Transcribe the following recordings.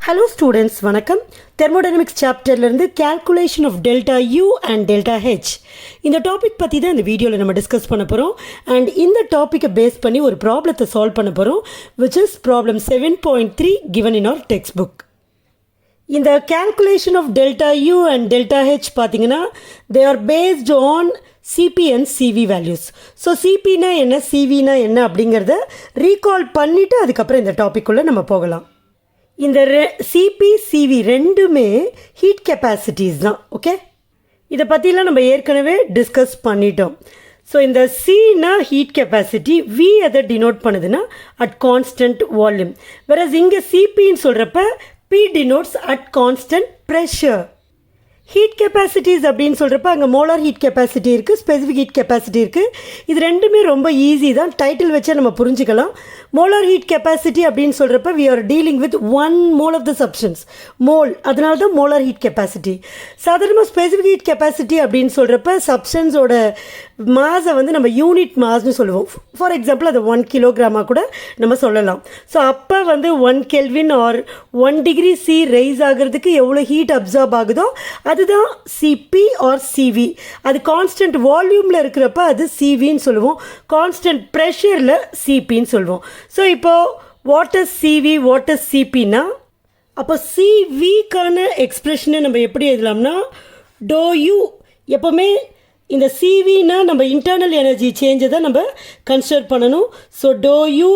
Hello students, வணக்கம். Thermodynamics chapterல இருந்து calculation of delta U and delta H. இந்த topic பத்தி தான் இந்த வீடியோல நம்ம டிஸ்கஸ் பண்ண போறோம் and இந்த டாபிக்கை பேஸ் பண்ணி ஒரு ப்ராப்ளத்தை சால்வ் பண்ண போறோம் which is problem 7.3 given in our textbook. இந்த calculation of delta U and delta H பாத்தீங்கன்னா they are based on CP and CV values. So CP னா என்ன CV னா என்ன அப்படிங்கறத ரீகால் பண்ணிட்டு அதுக்கப்புறம் இந்த டாபிக் உள்ள நம்ம போகலாம். இந்த சிபி சிவி ரெண்டுமே ஹீட் கெப்பாசிட்டிஸ் தான். ஓகே, இதை பற்றிலாம் நம்ம ஏற்கனவே டிஸ்கஸ் பண்ணிட்டோம். ஸோ இந்த சினா ஹீட் கெப்பாசிட்டி, வி அதை டினோட் பண்ணுதுன்னா அட் கான்ஸ்டன்ட் வால்யூம், வேறஸ் இங்கே சிபின்னு சொல்கிறப்ப P denotes at constant pressure. Heat capacities அப்படின்னு சொல்கிறப்ப அங்கே மோலார் ஹீட் கெப்பாசிட்டி இருக்குது, ஸ்பெசிஃபிக் ஹீட் கெப்பாசிட்டி இருக்குது. இது ரெண்டுமே ரொம்ப ஈஸி தான், டைட்டில் வச்சா நம்ம புரிஞ்சுக்கலாம். மோலார் ஹீட் கெப்பாசிட்டி அப்படின்னு சொல்கிறப்ப we are dealing with 1 mole of the substance, mole, அதனால தான் மோலார் ஹீட் கெப்பாசிட்டி. சாதாரணமாக ஸ்பெசிஃபிக் ஹீட் கெப்பாசிட்டி அப்படின்னு சொல்கிறப்ப சப்ஸ்டன்ஸோட மாஸை வந்து நம்ம யூனிட் மாஸ்னு சொல்லுவோம். ஃபார் எக்ஸாம்பிள் அதை 1 கிலோகிராமாக கூட நம்ம சொல்லலாம். ஸோ அப்போ வந்து 1 Kelvin or 1 degree C rise ஆகிறதுக்கு எவ்வளோ ஹீட் அப்சார்ப் ஆகுதோ அதுதான் சிபி ஆர் சிவி. அது கான்ஸ்டன்ட் வால்யூமில் இருக்கிறப்ப அது சிவின்னு சொல்லுவோம், கான்ஸ்டன்ட் ப்ரெஷரில் சிபின்னு சொல்லுவோம். ஸோ இப்போது what is CV, what is சிபின்னா, அப்போ சிவிக்கான எக்ஸ்பிரஷனை நம்ம எப்படி எழுதலாம்னா டோ யூ. எப்போவுமே இந்த சிவினா நம்ம இன்டர்னல் எனர்ஜி சேஞ்சை தான் நம்ம கன்சிடர் பண்ணணும். So do U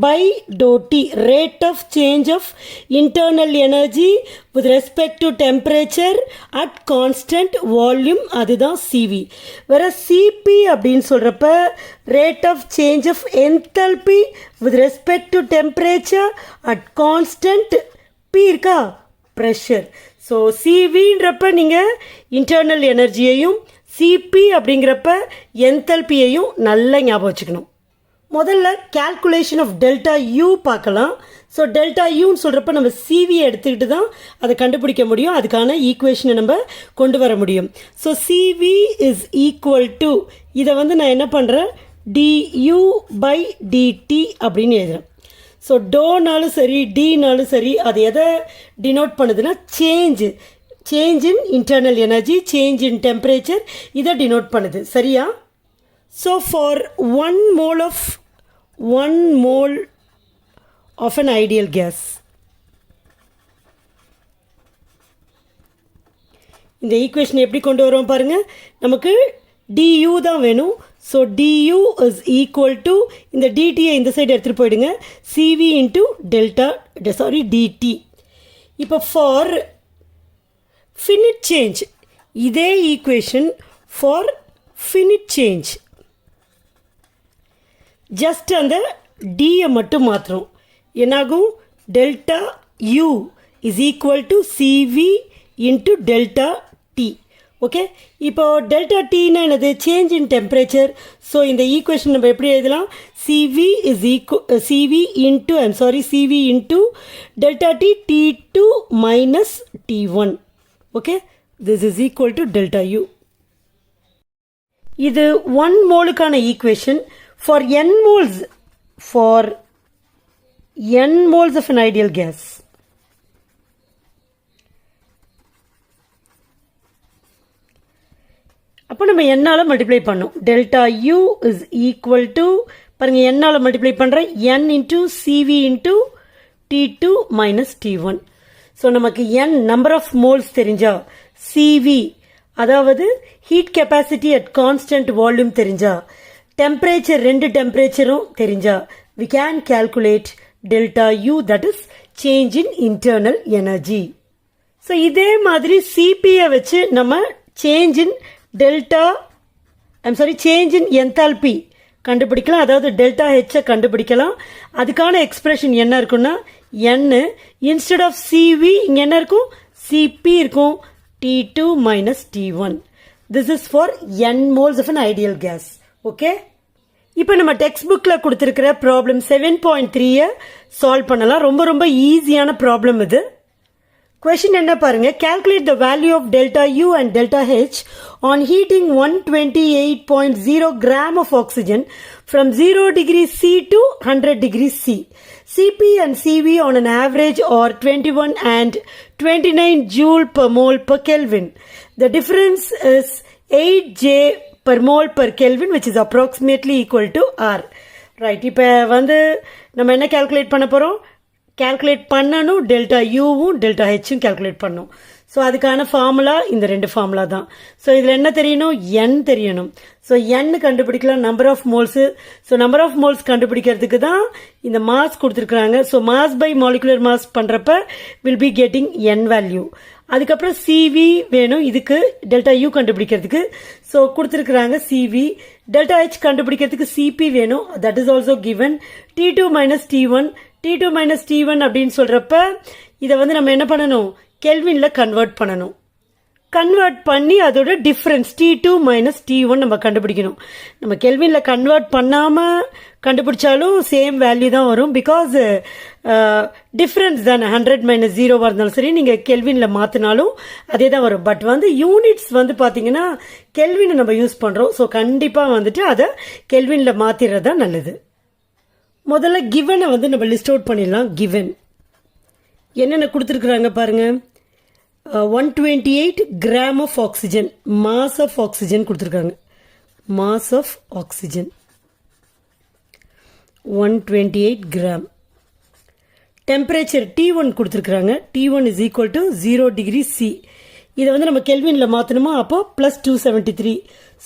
by do T, rate of change of internal energy with respect to temperature at constant volume, அதுதான் சிவி. வேற சிபி அப்படின்னு சொல்கிறப்ப rate of change of enthalpy with respect to temperature at constant P இருக்கா, pressure. So சிவின்றப்ப நீங்கள் internal எனர்ஜியையும், CP அப்படிங்கிறப்ப என்தல்பியையும் நல்லா ஞாபகம் வச்சுக்கணும். முதல்ல கேல்குலேஷன் ஆஃப் டெல்டா யூ பார்க்கலாம். ஸோ டெல்டா யூன்னு சொல்கிறப்ப நம்ம சிவியை எடுத்துக்கிட்டு தான் அதை கண்டுபிடிக்க முடியும், அதுக்கான ஈக்குவேஷனை நம்ம கொண்டு வர முடியும். So C V is equal to, இதை வந்து நான் என்ன பண்ணுறேன், டியூ பை டிடி அப்படின்னு எழுதுகிறேன். ஸோ டோனாலும் சரி டினாலும் சரி அது எதை டினோட் பண்ணுதுன்னா change in internal energy, change in temperature, இதை டினோட் பண்ணுது. சரியா? So for 1 mole of an ideal gas, இந்த ஈக்குவேஷன் எப்படி கொண்டு வரோம் பாருங்க, நமக்கு du தான் வேணும். So du is equal to, இந்த டிடியை இந்த சைடு எடுத்துகிட்டு போயிடுங்க, சிவி இன்ட்டு டிடி. இப்போ ஃபார் finite change, இதே ஈக்குவேஷன் ஃபார் finite change, ஜஸ்ட் அந்த டியை மட்டும் மாத்திரம் என்னாகும், delta U is equal to C V into delta D. Okay, இப்போ டெல்டா டீனா என்னது, சேஞ்ச் இன் டெம்பரேச்சர். ஸோ இந்த ஈக்குவேஷன் நம்ம எப்படி எழுதலாம், CV into delta T T2 minus T1. ஓகே, this is equal to delta U. இது 1 moleக்கான equation. For n moles of an ideal gas, அப்போ நம்ம என்னால் மல்டிப்ளை பண்ணோம். Delta U is equal to, பாருங்கள் என்னால் மல்டிப்ளை பண்ணுறேன், n into C V into T2 minus T1. So நமக்கு n நம்பர் ஆஃப் மோல்ஸ் தெரிஞ்சா, சிவி அதாவது heat capacity at constant volume தெரிஞ்சா, டெம்பரேச்சர் ரெண்டு டெம்பரேச்சரும் தெரிஞ்சா, we can calculate delta U, that is change in internal energy. So இதே மாதிரி சிபியை வச்சு நம்ம change in change in enthalpy கண்டுபிடிக்கலாம், அதாவது டெல்டா ஹெச்சை கண்டுபிடிக்கலாம். அதுக்கான எக்ஸ்பிரஷன் என்ன இருக்குன்னா, n இன்ஸ்டெட் ஆஃப் சிவி இங்கே என்ன இருக்கும், சிபி இருக்கும், T2 minus T1. This is for n moles of an ideal gas. Okay, இப்போ நம்ம டெக்ஸ்ட் புக்கில் கொடுத்துருக்கிற ப்ராப்ளம் 7.3 சால்வ் பண்ணலாம். ரொம்ப ரொம்ப ஈஸியான ப்ராப்ளம் இது. Question என்ன பாருங்க, calculate the value of delta U and delta H on heating 128.0 gram of oxygen from 0 degree C to 100 degree C. CP and CV on an average are 21 and 29 joule per mole per Kelvin. The difference is 8 J per mole per Kelvin, which is approximately equal to R. Right, இப்போ வந்து நம்ம என்ன calculate பண்ண போகிறோம்? calculate பண்ணணும் delta யூவும் delta ஹெச்சும் calculate பண்ணணும். So அதுக்கான formula இந்த ரெண்டு ஃபார்முலா தான். ஸோ இதில் என்ன தெரியணும்? n தெரியணும். ஸோ n கண்டுபிடிக்கலாம் number of moles. So number of moles கண்டுபிடிக்கிறதுக்கு தான் இந்த மாஸ் கொடுத்துருக்குறாங்க. So mass by molecular mass பண்ணுறப்ப வில் பி கெட்டிங் n வேல்யூ. அதுக்கப்புறம் சிவி வேணும் இதுக்கு டெல்டா யூ கண்டுபிடிக்கிறதுக்கு. ஸோ கொடுத்துருக்குறாங்க சிவி. டெல்டா ஹெச் கண்டுபிடிக்கிறதுக்கு சிபி வேணும். That is also given. T2 minus T1 T2 minus T1 அப்படின்னு சொல்கிறப்ப இதை வந்து நம்ம என்ன பண்ணணும்? கெல்வினில் கன்வெர்ட் பண்ணணும். கன்வெர்ட் பண்ணி அதோட டிஃப்ரென்ஸ் T2 மைனஸ் T1 நம்ம கண்டுபிடிக்கணும். நம்ம கெல்வினில் கன்வெர்ட் பண்ணாமல் கண்டுபிடிச்சாலும் சேம் வேல்யூ தான் வரும். பிகாஸ் டிஃப்ரென்ஸ் தானே 100 மைனஸ் 0வாக இருந்தாலும் சரி நீங்கள் கெல்வினில் மாற்றினாலும் அதே தான் வரும். பட் வந்து யூனிட்ஸ் வந்து பார்த்தீங்கன்னா கெல்வினை நம்ம யூஸ் பண்ணுறோம். ஸோ கண்டிப்பாக வந்துட்டு அதை கெல்வினில் மாற்றிடுறது தான் நல்லது. முதல்ல கிவனை வந்து நம்ம லிஸ்ட் அவுட் பண்ணிடலாம். கிவன் என்னென்ன கொடுத்துருக்குறாங்க பாருங்க. 128 gram of oxygen, mass of oxygen கொடுத்துருக்காங்க. Mass of oxygen 128 gram. Temperature T1 கொடுத்துருக்குறாங்க. T1 is equal to 0 degree C. இதை வந்து நம்ம கெல்வினில் மாற்றணுமா? அப்போ ப்ளஸ் 273.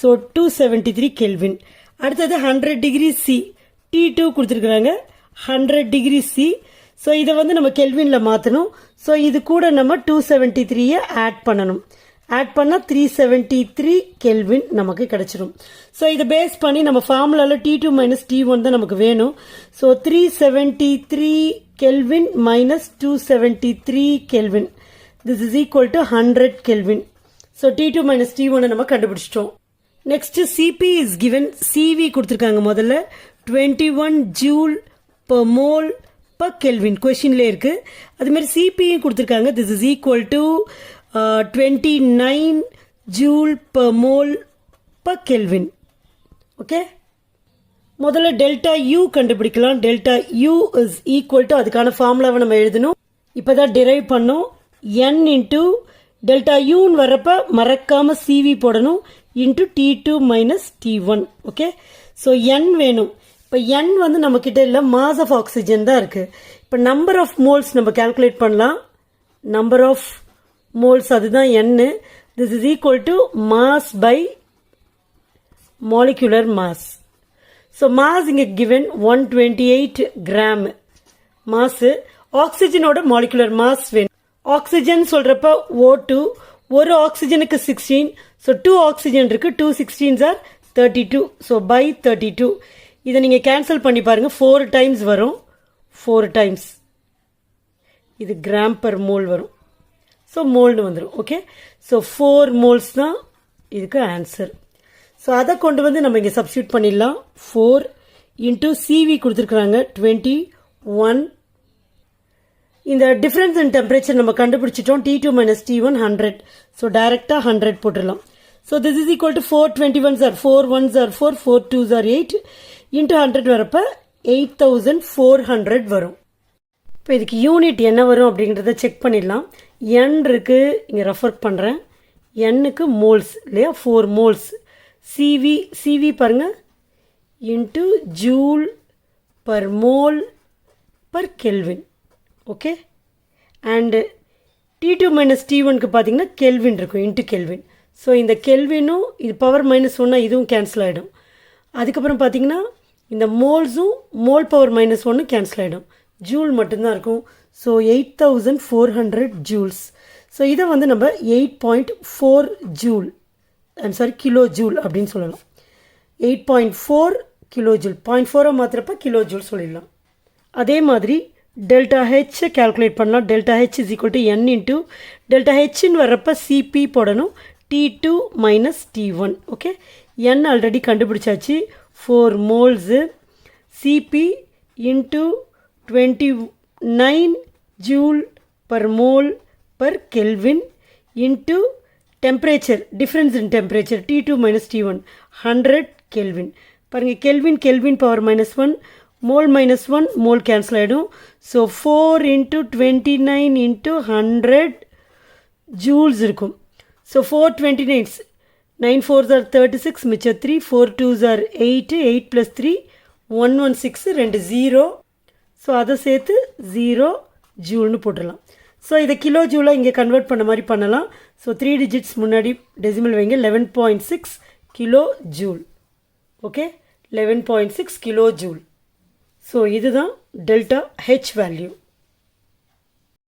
So 273 kelvin. அடுத்தது 100 டிகிரி C. T2 கொடுத்துருக்குறாங்க 100 டிகிரி C. ஸோ இதை வந்து நம்ம கெல்வினில் மாற்றணும். ஸோ இது கூட நம்ம 273 ஆட் பண்ணணும். ஆட் பண்ணால் 373 கெல்வின் நமக்கு கிடைச்சிடும். ஸோ இதை பேஸ் பண்ணி நம்ம ஃபார்முலாவில் T2 மைனஸ் T1 தான் நமக்கு வேணும். So 373 kelvin minus 273 kelvin, this is equal to 100 kelvin. So T2 minus T1 நம்ம கண்டுபிடிச்சிட்டோம். Next C P is given. C V கொடுத்துருக்காங்க முதல்ல 21 joule per mole per Kelvin கொஸ்டின்ல இருக்கு. அது மாதிரி சிபியும் கொடுத்துருக்காங்க. This is equal to 29 joule per mole per Kelvin. Okay, முதல்ல டெல்டா யூ கண்டுபிடிக்கலாம். Delta U is equal to அதுக்கான ஃபார்முலாவை நம்ம எழுதணும். இப்போதான் டிரைவ் பண்ணோம். n இன்டூ டெல்டா யூன்னு வர்றப்ப மறக்காம சிவி போடணும் into T2 minus T1. Okay, so n வேணும். இப்போ n வந்து நம்ம கிட்ட இல்லை, மாஸ் ஆஃப் ஆக்சிஜன் தான் இருக்கு. இப்போ நம்பர் ஆஃப் மோல்ஸ் நம்ம கால்குலேட் பண்ணலாம். நம்பர் ஆஃப் மோல்ஸ் அதுதான் n. This is equal to mass by molecular mass. So mass இங்கே கிவன் 128 கிராம் மாஸ். ஆக்சிஜனோட மாலிகுலர் மாஸ் வேணும். ஆக்சிஜன் சொல்றப்ப O2, ஒரு ஆக்சிஜனுக்கு 16. ஸோ 2 ஆக்சிஜன் இருக்கு. 2 16s ஆர் 32. So by 32. இதை நீங்கள் கேன்சல் பண்ணி பாருங்க. 4 டைம்ஸ் வரும். 4 டைம்ஸ் இது கிராம் பர் மோல் வரும். ஸோ மோல்னு வந்துடும். ஓகே, ஸோ 4 மோல்ஸ் தான் இதுக்கு ஆன்சர். ஸோ அதை கொண்டு வந்து நம்ம இங்கே சப்ஸ்டியூட் பண்ணிடலாம். 4 இன்டூ சிவி கொடுத்துருக்குறாங்க 21. இந்த டிஃபரன்ஸ் இன் டெம்பரேச்சர் நம்ம கண்டுபிடிச்சிட்டோம். T2 minus T1 100. ஸோ டைரக்டா 100 போட்டுடலாம். So this is equal to 4 21s or 4 1s or 4 4 2s or 8 into 100 வரப்ப 8400 வரும். இப்போ இதுக்கு யூனிட் என்ன வரும் அப்படிங்கிறத செக் பண்ணிடலாம். n இருக்கு, இங்கே ரெஃபர் பண்ணுறேன். n-க்கு மோல்ஸ் இல்லையா, 4 மோல்ஸ். சிவி பாருங்க into joule per mole per kelvin. Okay, and T2 minus T1க்கு பார்த்தீங்கன்னா கெல்வின் இருக்கும் இன்ட்டு கெல்வின். ஸோ இந்த கெல்வினும் இது பவர் -1 இதுவும் கேன்சல் ஆகிடும். அதுக்கப்புறம் பார்த்தீங்கன்னா இந்த மோல்ஸும் மோல் பவர் -1 கேன்சல் ஆகிடும். ஜூல் மட்டும்தான் இருக்கும். So 8400 joules. ஸோ இதை வந்து நம்ம 8.4 joule, I'm sorry kilo joule அப்படின்னு சொல்லலாம். 8.4 கிலோ ஜூல். 0.4 மாத்திரப்ப கிலோ ஜூல் சொல்லிடலாம். அதே மாதிரி டெல்டா ஹெச் கால்குலேட் பண்ணலாம். Delta H is equal to n into delta ஹெச்ன்னு வர்றப்ப சிபி போடணும். T2 minus T1. Okay, n already கண்டுபிடிச்சாச்சு. 4 moles. CP into 29 joule per mole per kelvin into temperature, difference in temperature T2 minus T1 100 kelvin. பாருங்கள், kelvin power -1 mole minus 1 mole cancel ஆகிடும். So 4 into 29 into 100 joules இருக்கும். So 429 9 4s are 36 மிச்சம் 3 4 2s are 8 8 + 3 116 2 0. So அதை சேர்த்து 0 ஜூல்னு போட்டுடலாம். So இதை kilo ஜூலாக இங்கே convert பண்ண மாதிரி பண்ணலாம். ஸோ 3 டிஜிட்ஸ் முன்னாடி டெசிமல் வைங்க. 11.6 kilo joule. Okay, 11.6 kilo joule. So இதுதான் டெல்டா ஹெச் வேல்யூ.